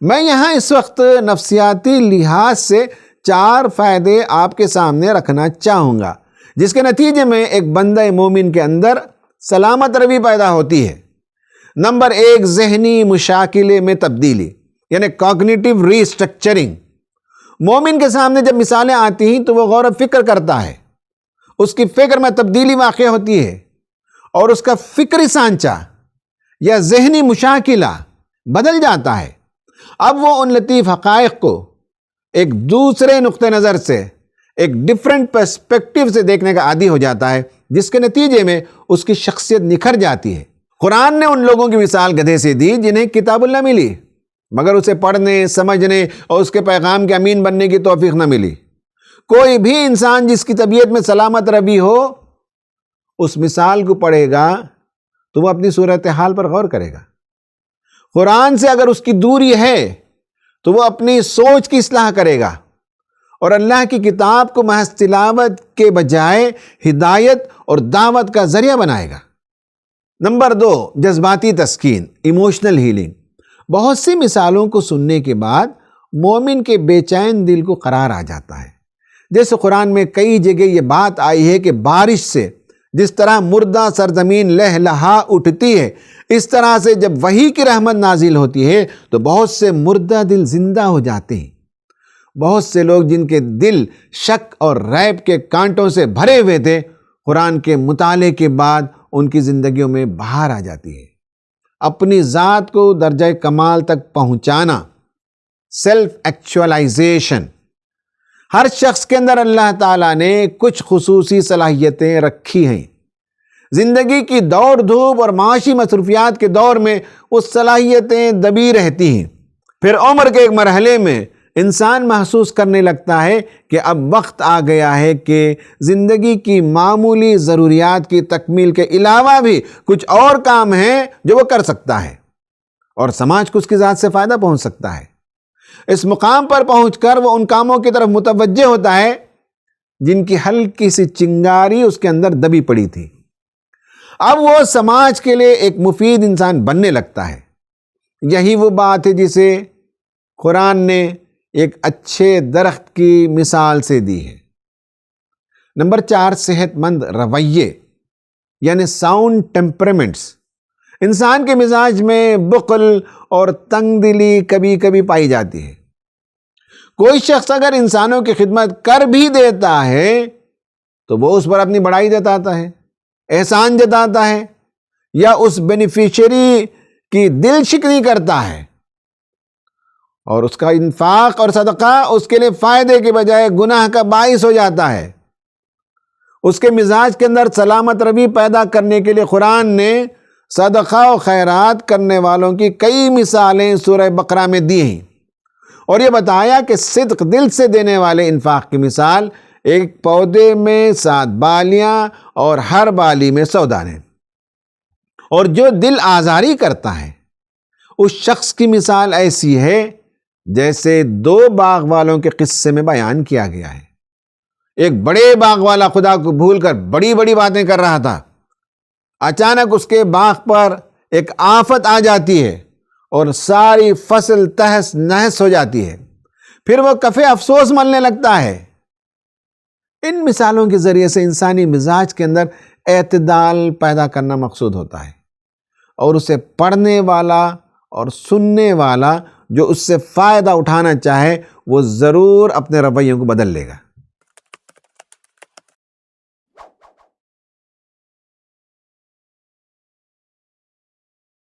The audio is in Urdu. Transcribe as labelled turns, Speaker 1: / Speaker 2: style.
Speaker 1: میں یہاں اس وقت نفسیاتی لحاظ سے 4 فائدے آپ کے سامنے رکھنا چاہوں گا، جس کے نتیجے میں ایک بندہ مومن کے اندر سلامت روی پیدا ہوتی ہے۔ نمبر 1، ذہنی مشاکلے میں تبدیلی، یعنی کوگنیٹو ری اسٹرکچرنگ۔ مومن کے سامنے جب مثالیں آتی ہیں تو وہ غور و فکر کرتا ہے، اس کی فکر میں تبدیلی واقع ہوتی ہے اور اس کا فکری سانچہ یا ذہنی مشاکلہ بدل جاتا ہے۔ اب وہ ان لطیف حقائق کو ایک دوسرے نقطہ نظر سے، ایک ڈیفرنٹ پرسپیکٹیو سے دیکھنے کا عادی ہو جاتا ہے، جس کے نتیجے میں اس کی شخصیت نکھر جاتی ہے۔ قرآن نے ان لوگوں کی مثال گدھے سے دی جنہیں کتاب اللہ ملی، مگر اسے پڑھنے، سمجھنے اور اس کے پیغام کے امین بننے کی توفیق نہ ملی۔ کوئی بھی انسان جس کی طبیعت میں سلامت روی ہو، اس مثال کو پڑھے گا تو وہ اپنی صورتحال پر غور کرے گا۔ قرآن سے اگر اس کی دوری ہے تو وہ اپنی سوچ کی اصلاح کرے گا اور اللہ کی کتاب کو محض تلاوت کے بجائے ہدایت اور دعوت کا ذریعہ بنائے گا۔ نمبر 2، جذباتی تسکین، ایموشنل ہیلنگ۔ بہت سی مثالوں کو سننے کے بعد مومن کے بے چین دل کو قرار آ جاتا ہے۔ جیسے قرآن میں کئی جگہ یہ بات آئی ہے کہ بارش سے جس طرح مردہ سرزمین لہلہا اٹھتی ہے، اس طرح سے جب وحی کی رحمت نازل ہوتی ہے تو بہت سے مردہ دل زندہ ہو جاتے ہیں۔ بہت سے لوگ جن کے دل شک اور ریب کے کانٹوں سے بھرے ہوئے تھے، قرآن کے مطالعے کے بعد ان کی زندگیوں میں بہار آ جاتی ہے۔ اپنی ذات کو درجہ کمال تک پہنچانا، سیلف ایکچوائلائزیشن۔ ہر شخص کے اندر اللہ تعالیٰ نے کچھ خصوصی صلاحیتیں رکھی ہیں۔ زندگی کی دوڑ دھوپ اور معاشی مصروفیات کے دور میں وہ صلاحیتیں دبی رہتی ہیں۔ پھر عمر کے ایک مرحلے میں انسان محسوس کرنے لگتا ہے کہ اب وقت آ گیا ہے کہ زندگی کی معمولی ضروریات کی تکمیل کے علاوہ بھی کچھ اور کام ہیں جو وہ کر سکتا ہے اور سماج کو اس کی ذات سے فائدہ پہنچ سکتا ہے۔ اس مقام پر پہنچ کر وہ ان کاموں کی طرف متوجہ ہوتا ہے جن کی ہلکی سی چنگاری اس کے اندر دبی پڑی تھی۔ اب وہ سماج کے لیے ایک مفید انسان بننے لگتا ہے۔ یہی وہ بات ہے جسے قرآن نے ایک اچھے درخت کی مثال سے دی ہے۔ نمبر 4، صحت مند رویے، یعنی ساؤنڈ ٹیمپرامنٹس۔ انسان کے مزاج میں بخل اور تنگ دلی کبھی کبھی پائی جاتی ہے۔ کوئی شخص اگر انسانوں کی خدمت کر بھی دیتا ہے تو وہ اس پر اپنی بڑائی جتاتا ہے، احسان جتاتا ہے یا اس بینیفیشری کی دل شکنی کرتا ہے، اور اس کا انفاق اور صدقہ اس کے لیے فائدے کے بجائے گناہ کا باعث ہو جاتا ہے۔ اس کے مزاج کے اندر سلامت روی پیدا کرنے کے لیے قرآن نے صدقہ و خیرات کرنے والوں کی کئی مثالیں سورہ بقرہ میں دی ہیں، اور یہ بتایا کہ صدق دل سے دینے والے انفاق کی مثال ایک پودے میں 7 بالیاں اور ہر بالی میں 100 دانے، اور جو دل آزاری کرتا ہے اس شخص کی مثال ایسی ہے جیسے 2 باغ والوں کے قصے میں بیان کیا گیا ہے۔ ایک بڑے باغ والا خدا کو بھول کر بڑی بڑی باتیں کر رہا تھا۔ اچانک اس کے باغ پر ایک آفت آ جاتی ہے اور ساری فصل تہس نہس ہو جاتی ہے۔ پھر وہ کفِ افسوس ملنے لگتا ہے۔ ان مثالوں کے ذریعے سے انسانی مزاج کے اندر اعتدال پیدا کرنا مقصود ہوتا ہے، اور اسے پڑھنے والا اور سننے والا جو اس سے فائدہ اٹھانا چاہے وہ ضرور اپنے رویوں کو بدل لے گا۔